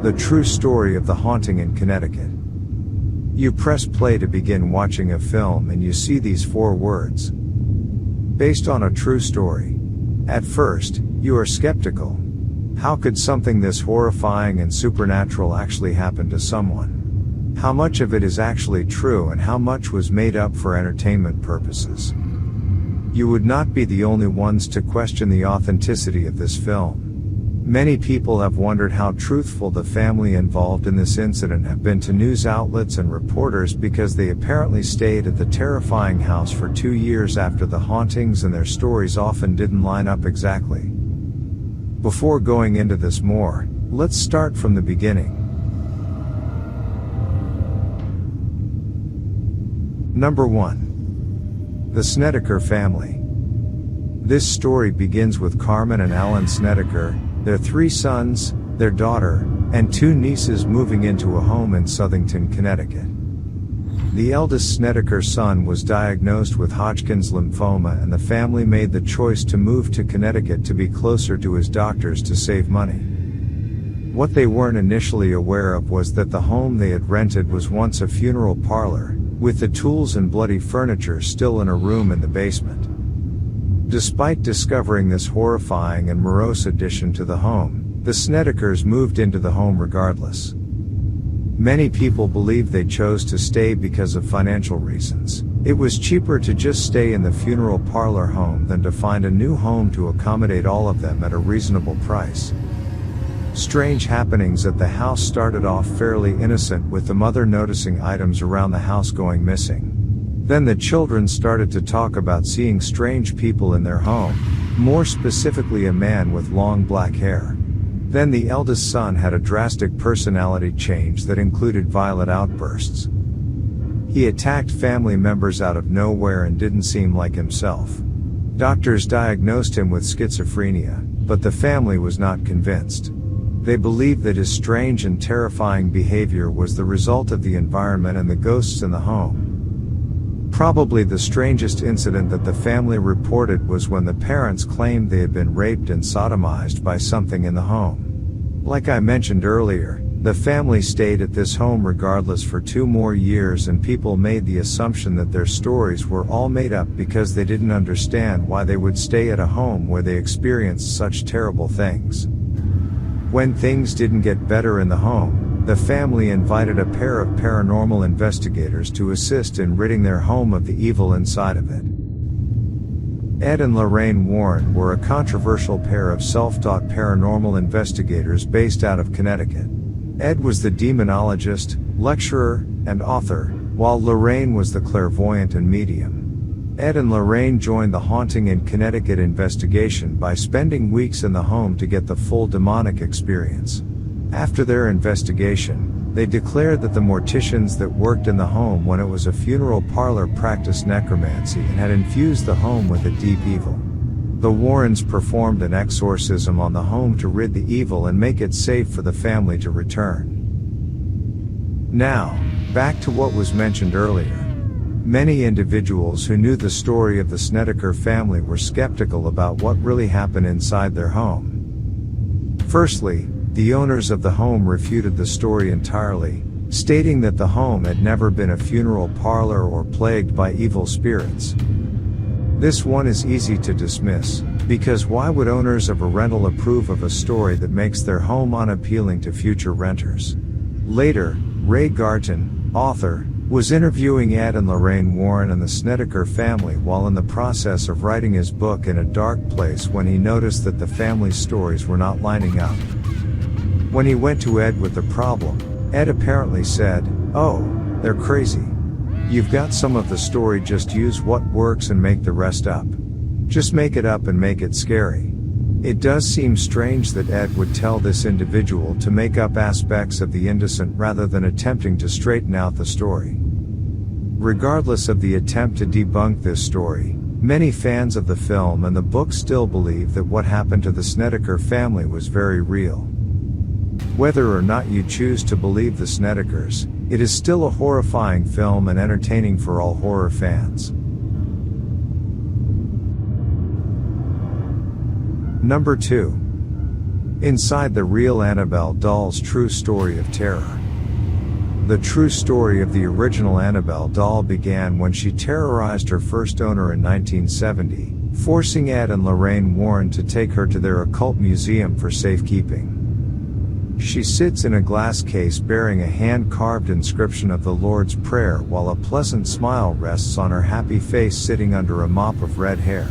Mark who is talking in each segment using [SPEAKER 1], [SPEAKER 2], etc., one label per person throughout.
[SPEAKER 1] The true story of the haunting in Connecticut. You press play to begin watching a film and you see these 4 words. Based on a true story. At first, you are skeptical. How could something this horrifying and supernatural actually happen to someone? How much of it is actually true and how much was made up for entertainment purposes? You would not be the only ones to question the authenticity of this film. Many people have wondered how truthful the family involved in this incident have been to news outlets and reporters, because they apparently stayed at the terrifying house for 2 years after the hauntings, and their stories often didn't line up exactly. Before going into this more, let's start from the beginning. Number 1. The Snedeker family. This story begins with Carmen and Alan Snedeker, their 3 sons, their daughter, and 2 nieces moving into a home in Southington, Connecticut. The eldest Snedeker son was diagnosed with Hodgkin's lymphoma, and the family made the choice to move to Connecticut to be closer to his doctors to save money. What they weren't initially aware of was that the home they had rented was once a funeral parlor, with the tools and bloody furniture still in a room in the basement. Despite discovering this horrifying and morose addition to the home, the Snedekers moved into the home regardless. Many people believe they chose to stay because of financial reasons. It was cheaper to just stay in the funeral parlor home than to find a new home to accommodate all of them at a reasonable price. Strange happenings at the house started off fairly innocent, with the mother noticing items around the house going missing. Then the children started to talk about seeing strange people in their home, more specifically a man with long black hair. Then the eldest son had a drastic personality change that included violent outbursts. He attacked family members out of nowhere and didn't seem like himself. Doctors diagnosed him with schizophrenia, but the family was not convinced. They believed that his strange and terrifying behavior was the result of the environment and the ghosts in the home. Probably the strangest incident that the family reported was when the parents claimed they had been raped and sodomized by something in the home. Like I mentioned earlier, the family stayed at this home regardless for 2 more years, and people made the assumption that their stories were all made up because they didn't understand why they would stay at a home where they experienced such terrible things. When things didn't get better in the home, the family invited a pair of paranormal investigators to assist in ridding their home of the evil inside of it. Ed and Lorraine Warren were a controversial pair of self-taught paranormal investigators based out of Connecticut. Ed was the demonologist, lecturer, and author, while Lorraine was the clairvoyant and medium. Ed and Lorraine joined the Haunting in Connecticut investigation by spending weeks in the home to get the full demonic experience. After their investigation, they declared that the morticians that worked in the home when it was a funeral parlor practiced necromancy and had infused the home with a deep evil. The Warrens performed an exorcism on the home to rid the evil and make it safe for the family to return. Now, back to what was mentioned earlier. Many individuals who knew the story of the Snedeker family were skeptical about what really happened inside their home. Firstly, the owners of the home refuted the story entirely, stating that the home had never been a funeral parlor or plagued by evil spirits. This one is easy to dismiss, because why would owners of a rental approve of a story that makes their home unappealing to future renters? Later, Ray Garton, author, was interviewing Ed and Lorraine Warren and the Snedeker family while in the process of writing his book In a Dark Place, when he noticed that the family's stories were not lining up. When he went to Ed with the problem, Ed apparently said, "Oh, they're crazy. You've got some of the story, just use what works and make the rest up. Just make it up and make it scary." It does seem strange that Ed would tell this individual to make up aspects of the indecent rather than attempting to straighten out the story. Regardless of the attempt to debunk this story, many fans of the film and the book still believe that what happened to the Snedeker family was very real. Whether or not you choose to believe the Snedekers, it is still a horrifying film and entertaining for all horror fans. Number 2. Inside the real Annabelle doll's true story of terror. The true story of the original Annabelle doll began when she terrorized her first owner in 1970, forcing Ed and Lorraine Warren to take her to their occult museum for safekeeping. She sits in a glass case bearing a hand-carved inscription of the Lord's Prayer while a pleasant smile rests on her happy face sitting under a mop of red hair.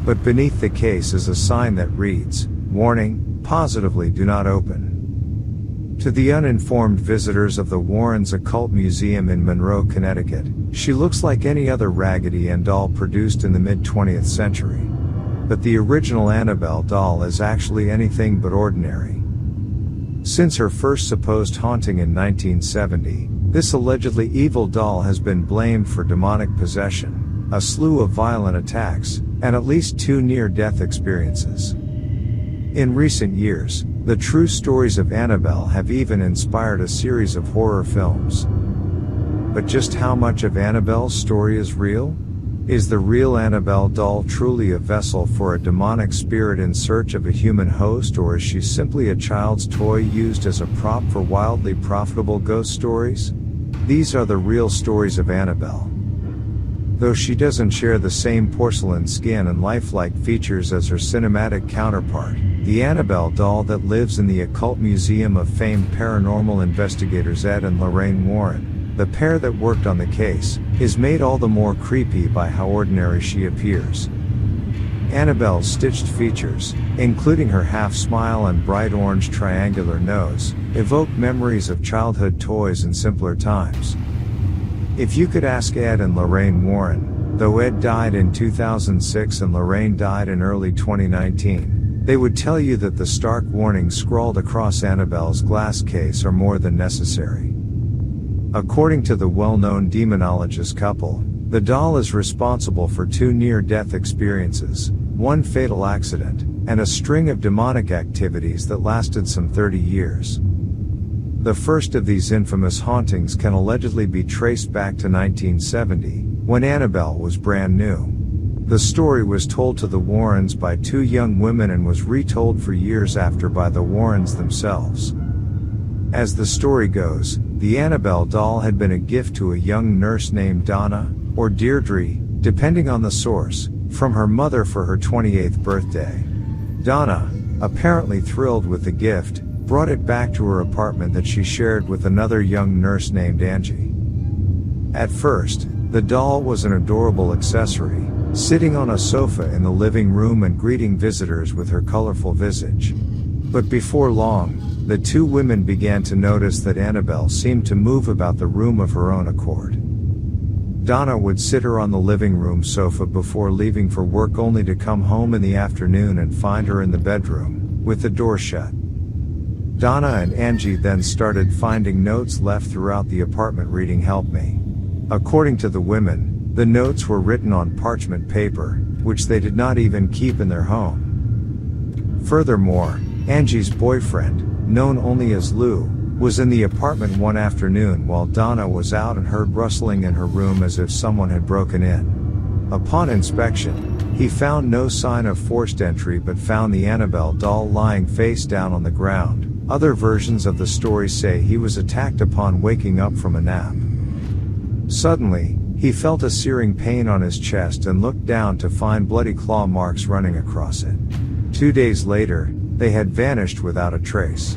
[SPEAKER 1] But beneath the case is a sign that reads, "Warning, positively do not open." To the uninformed visitors of the Warrens' Occult Museum in Monroe, Connecticut, she looks like any other Raggedy Ann doll produced in the mid-20th century. But the original Annabelle doll is actually anything but ordinary. Since her first supposed haunting in 1970, this allegedly evil doll has been blamed for demonic possession, a slew of violent attacks, and at least 2 near-death experiences. In recent years, the true stories of Annabelle have even inspired a series of horror films. But just how much of Annabelle's story is real? Is the real Annabelle doll truly a vessel for a demonic spirit in search of a human host, or is she simply a child's toy used as a prop for wildly profitable ghost stories? These are the real stories of Annabelle. Though she doesn't share the same porcelain skin and lifelike features as her cinematic counterpart, the Annabelle doll that lives in the Occult Museum of famed paranormal investigators Ed and Lorraine Warren, the pair that worked on the case, is made all the more creepy by how ordinary she appears. Annabelle's stitched features, including her half-smile and bright orange triangular nose, evoke memories of childhood toys and simpler times. If you could ask Ed and Lorraine Warren, though Ed died in 2006 and Lorraine died in early 2019, they would tell you that the stark warnings scrawled across Annabelle's glass case are more than necessary. According to the well-known demonologist couple, the doll is responsible for 2 near-death experiences, 1 fatal accident, and a string of demonic activities that lasted some 30 years. The first of these infamous hauntings can allegedly be traced back to 1970, when Annabelle was brand new. The story was told to the Warrens by 2 young women and was retold for years after by the Warrens themselves. As the story goes, the Annabelle doll had been a gift to a young nurse named Donna, or Deirdre, depending on the source, from her mother for her 28th birthday. Donna, apparently thrilled with the gift, brought it back to her apartment that she shared with another young nurse named Angie. At first, the doll was an adorable accessory, sitting on a sofa in the living room and greeting visitors with her colorful visage. But before long, the 2 women began to notice that Annabelle seemed to move about the room of her own accord. Donna would sit her on the living room sofa before leaving for work, only to come home in the afternoon and find her in the bedroom, with the door shut. Donna and Angie then started finding notes left throughout the apartment reading "Help me." According to the women, the notes were written on parchment paper, which they did not even keep in their home. Furthermore, Angie's boyfriend, known only as Lou, was in the apartment one afternoon while Donna was out and heard rustling in her room as if someone had broken in. Upon inspection, he found no sign of forced entry but found the Annabelle doll lying face down on the ground. Other versions of the story say he was attacked upon waking up from a nap. Suddenly, he felt a searing pain on his chest and looked down to find bloody claw marks running across it. 2 days later, they had vanished without a trace.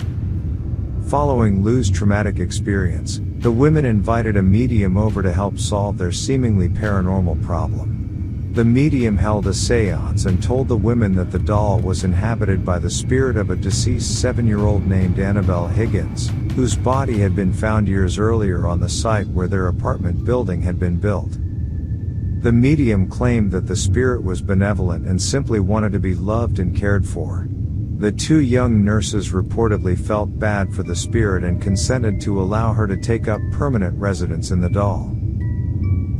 [SPEAKER 1] Following Lou's traumatic experience, the women invited a medium over to help solve their seemingly paranormal problem. The medium held a seance and told the women that the doll was inhabited by the spirit of a deceased 7-year-old named Annabelle Higgins, whose body had been found years earlier on the site where their apartment building had been built. The medium claimed that the spirit was benevolent and simply wanted to be loved and cared for. The 2 young nurses reportedly felt bad for the spirit and consented to allow her to take up permanent residence in the doll.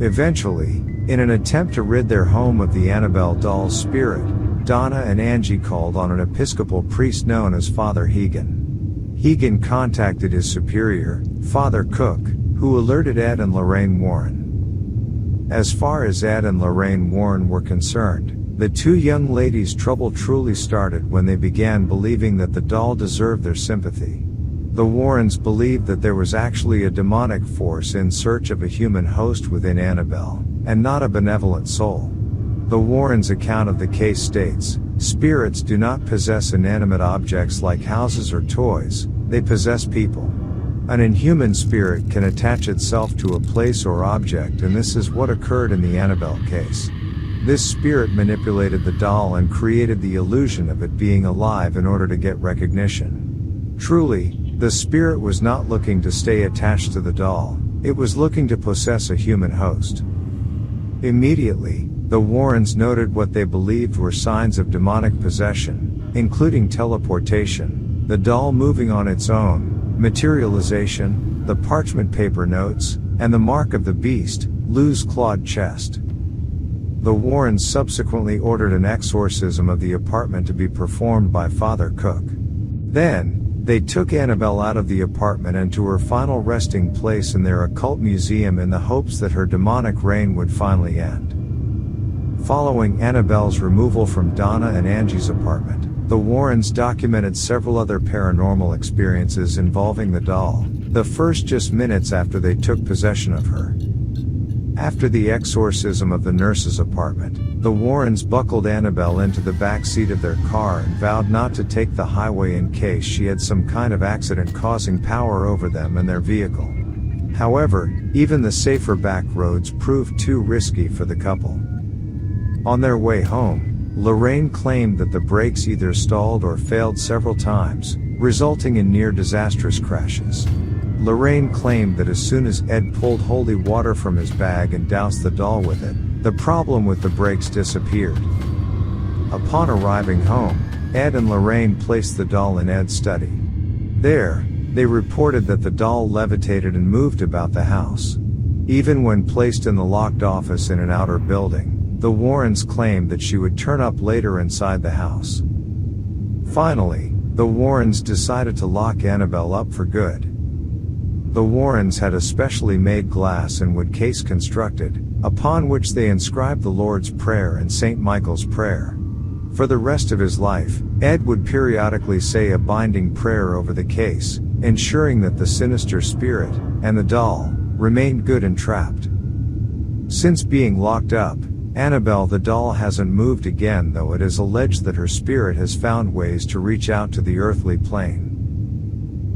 [SPEAKER 1] Eventually, in an attempt to rid their home of the Annabelle doll's spirit, Donna and Angie called on an Episcopal priest known as Father Hegan. Hegan contacted his superior, Father Cook, who alerted Ed and Lorraine Warren. As far as Ed and Lorraine Warren were concerned, The two young ladies' trouble truly started when they began believing that the doll deserved their sympathy. The Warrens believed that there was actually a demonic force in search of a human host within Annabelle, and not a benevolent soul. The Warrens' account of the case states, "Spirits do not possess inanimate objects like houses or toys, they possess people. An inhuman spirit can attach itself to a place or object, and this is what occurred in the Annabelle case. This spirit manipulated the doll and created the illusion of it being alive in order to get recognition. Truly, the spirit was not looking to stay attached to the doll, it was looking to possess a human host." Immediately, the Warrens noted what they believed were signs of demonic possession, including teleportation, the doll moving on its own, materialization, the parchment paper notes, and the mark of the beast, Lou's clawed chest. The Warrens subsequently ordered an exorcism of the apartment to be performed by Father Cook. Then, they took Annabelle out of the apartment and to her final resting place in their occult museum in the hopes that her demonic reign would finally end. Following Annabelle's removal from Donna and Angie's apartment, the Warrens documented several other paranormal experiences involving the doll, the first just minutes after they took possession of her. After the exorcism of the nurse's apartment, the Warrens buckled Annabelle into the back seat of their car and vowed not to take the highway in case she had some kind of accident causing power over them and their vehicle. However, even the safer back roads proved too risky for the couple. On their way home, Lorraine claimed that the brakes either stalled or failed several times, resulting in near disastrous crashes. Lorraine claimed that as soon as Ed pulled holy water from his bag and doused the doll with it, the problem with the brakes disappeared. Upon arriving home, Ed and Lorraine placed the doll in Ed's study. There, they reported that the doll levitated and moved about the house. Even when placed in the locked office in an outer building, the Warrens claimed that she would turn up later inside the house. Finally, the Warrens decided to lock Annabelle up for good. The Warrens had a specially made glass and wood case constructed, upon which they inscribed the Lord's Prayer and St. Michael's Prayer. For the rest of his life, Ed would periodically say a binding prayer over the case, ensuring that the sinister spirit, and the doll, remained good and trapped. Since being locked up, Annabelle the doll hasn't moved again, though it is alleged that her spirit has found ways to reach out to the earthly plane.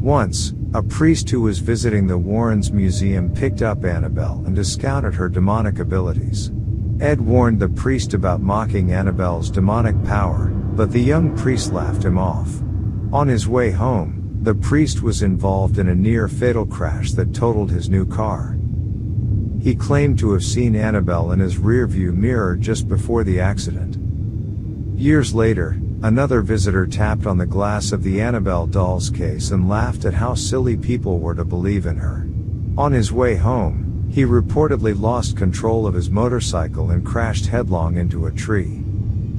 [SPEAKER 1] Once, a priest who was visiting the Warrens Museum picked up Annabelle and discounted her demonic abilities. Ed warned the priest about mocking Annabelle's demonic power, but the young priest laughed him off. On his way home, the priest was involved in a near-fatal crash that totaled his new car. He claimed to have seen Annabelle in his rearview mirror just before the accident. Years later, another visitor tapped on the glass of the Annabelle doll's case and laughed at how silly people were to believe in her. On his way home, he reportedly lost control of his motorcycle and crashed headlong into a tree.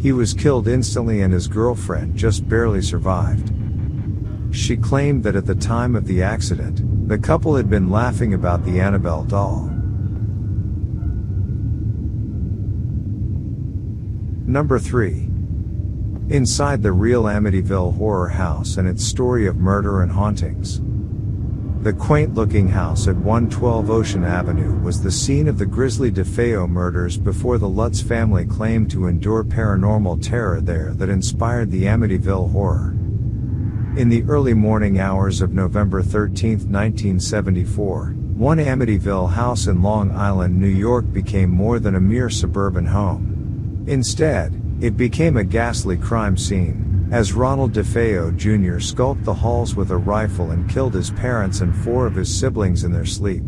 [SPEAKER 1] He was killed instantly and his girlfriend just barely survived. She claimed that at the time of the accident, the couple had been laughing about the Annabelle doll. Number 3. Inside the real Amityville horror house and its story of murder and hauntings. The quaint-looking house at 112 Ocean Avenue was the scene of the grisly DeFeo murders before the Lutz family claimed to endure paranormal terror there that inspired the Amityville horror. In the early morning hours of November 13, 1974, one Amityville house in Long Island, New York became more than a mere suburban home. Instead, it became a ghastly crime scene, as Ronald DeFeo Jr. skulked the halls with a rifle and killed his parents and 4 of his siblings in their sleep.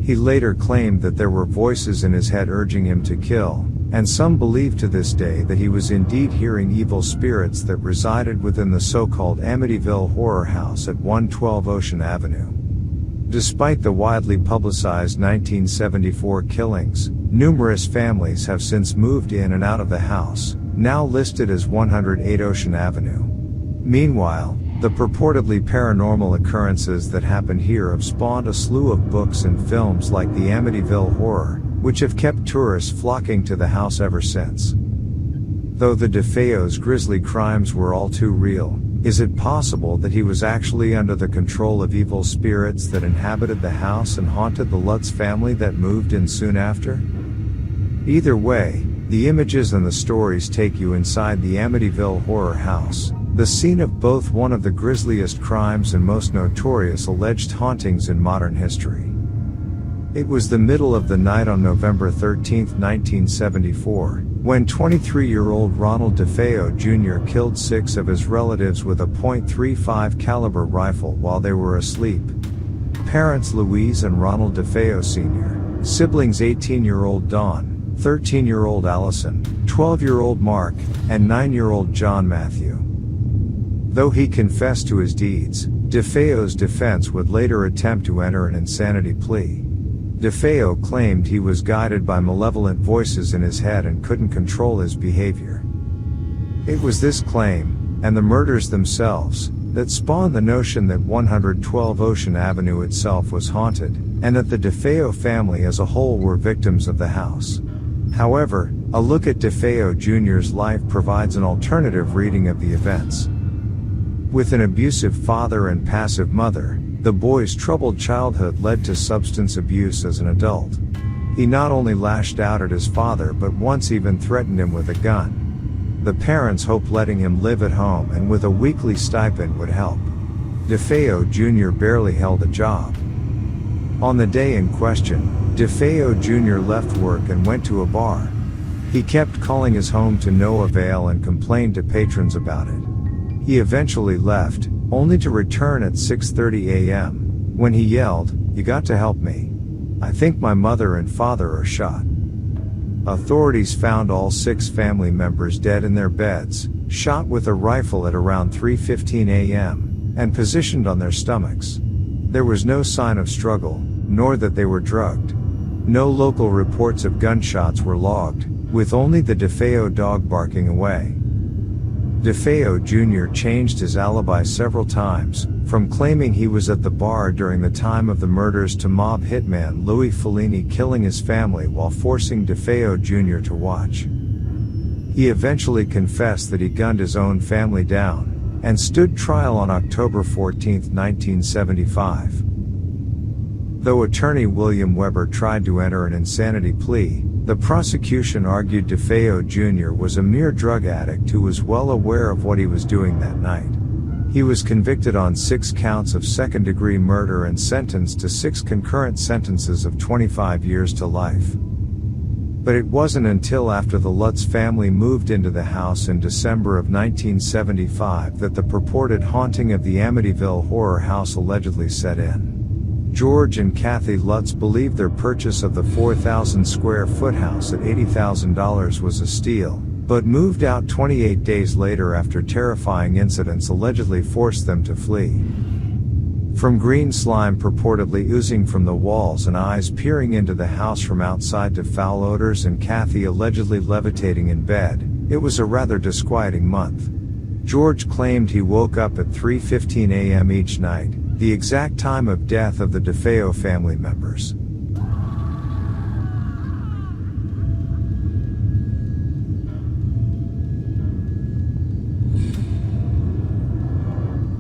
[SPEAKER 1] He later claimed that there were voices in his head urging him to kill, and some believe to this day that he was indeed hearing evil spirits that resided within the so-called Amityville horror house at 112 Ocean Avenue. Despite the widely publicized 1974 killings, numerous families have since moved in and out of the house, now listed as 108 Ocean Avenue. Meanwhile, the purportedly paranormal occurrences that happened here have spawned a slew of books and films like the Amityville Horror, which have kept tourists flocking to the house ever since. Though the DeFeo's grisly crimes were all too real, is it possible that he was actually under the control of evil spirits that inhabited the house and haunted the Lutz family that moved in soon after? Either way, the images and the stories take you inside the Amityville horror house, the scene of both one of the grisliest crimes and most notorious alleged hauntings in modern history. It was the middle of the night on November 13, 1974, when 23-year-old Ronald DeFeo Jr. killed 6 of his relatives with a .35 caliber rifle while they were asleep. Parents Louise and Ronald DeFeo Sr., siblings 18-year-old Dawn, 13-year-old Allison, 12-year-old Mark, and 9-year-old John Matthew. Though he confessed to his deeds, DeFeo's defense would later attempt to enter an insanity plea. DeFeo claimed he was guided by malevolent voices in his head and couldn't control his behavior. It was this claim, and the murders themselves, that spawned the notion that 112 Ocean Avenue itself was haunted, and that the DeFeo family as a whole were victims of the house. However, a look at DeFeo Jr.'s life provides an alternative reading of the events. With an abusive father and passive mother, the boy's troubled childhood led to substance abuse as an adult. He not only lashed out at his father but once even threatened him with a gun. The parents hoped letting him live at home and with a weekly stipend would help. DeFeo Jr. barely held a job. On the day in question, DeFeo Jr. left work and went to a bar. He kept calling his home to no avail and complained to patrons about it. He eventually left, only to return at 6:30 a.m., when he yelled, "You got to help me. I think my mother and father are shot." Authorities found all 6 family members dead in their beds, shot with a rifle at around 3:15 a.m., and positioned on their stomachs. There was no sign of struggle, nor that they were drugged. No local reports of gunshots were logged, with only the DeFeo dog barking away. DeFeo Jr. changed his alibi several times, from claiming he was at the bar during the time of the murders to mob hitman Louis Fellini killing his family while forcing DeFeo Jr. to watch. He eventually confessed that he gunned his own family down, and stood trial on October 14, 1975. Though attorney William Weber tried to enter an insanity plea, the prosecution argued DeFeo Jr. was a mere drug addict who was well aware of what he was doing that night. He was convicted on 6 counts of second-degree murder and sentenced to 6 concurrent sentences of 25 years to life. But it wasn't until after the Lutz family moved into the house in December of 1975 that the purported haunting of the Amityville horror house allegedly set in. George and Kathy Lutz believed their purchase of the 4,000 square foot house at $80,000 was a steal, but moved out 28 days later after terrifying incidents allegedly forced them to flee. From green slime purportedly oozing from the walls and eyes peering into the house from outside to foul odors and Kathy allegedly levitating in bed, it was a rather disquieting month. George claimed he woke up at 3:15 a.m. each night, the exact time of death of the DeFeo family members.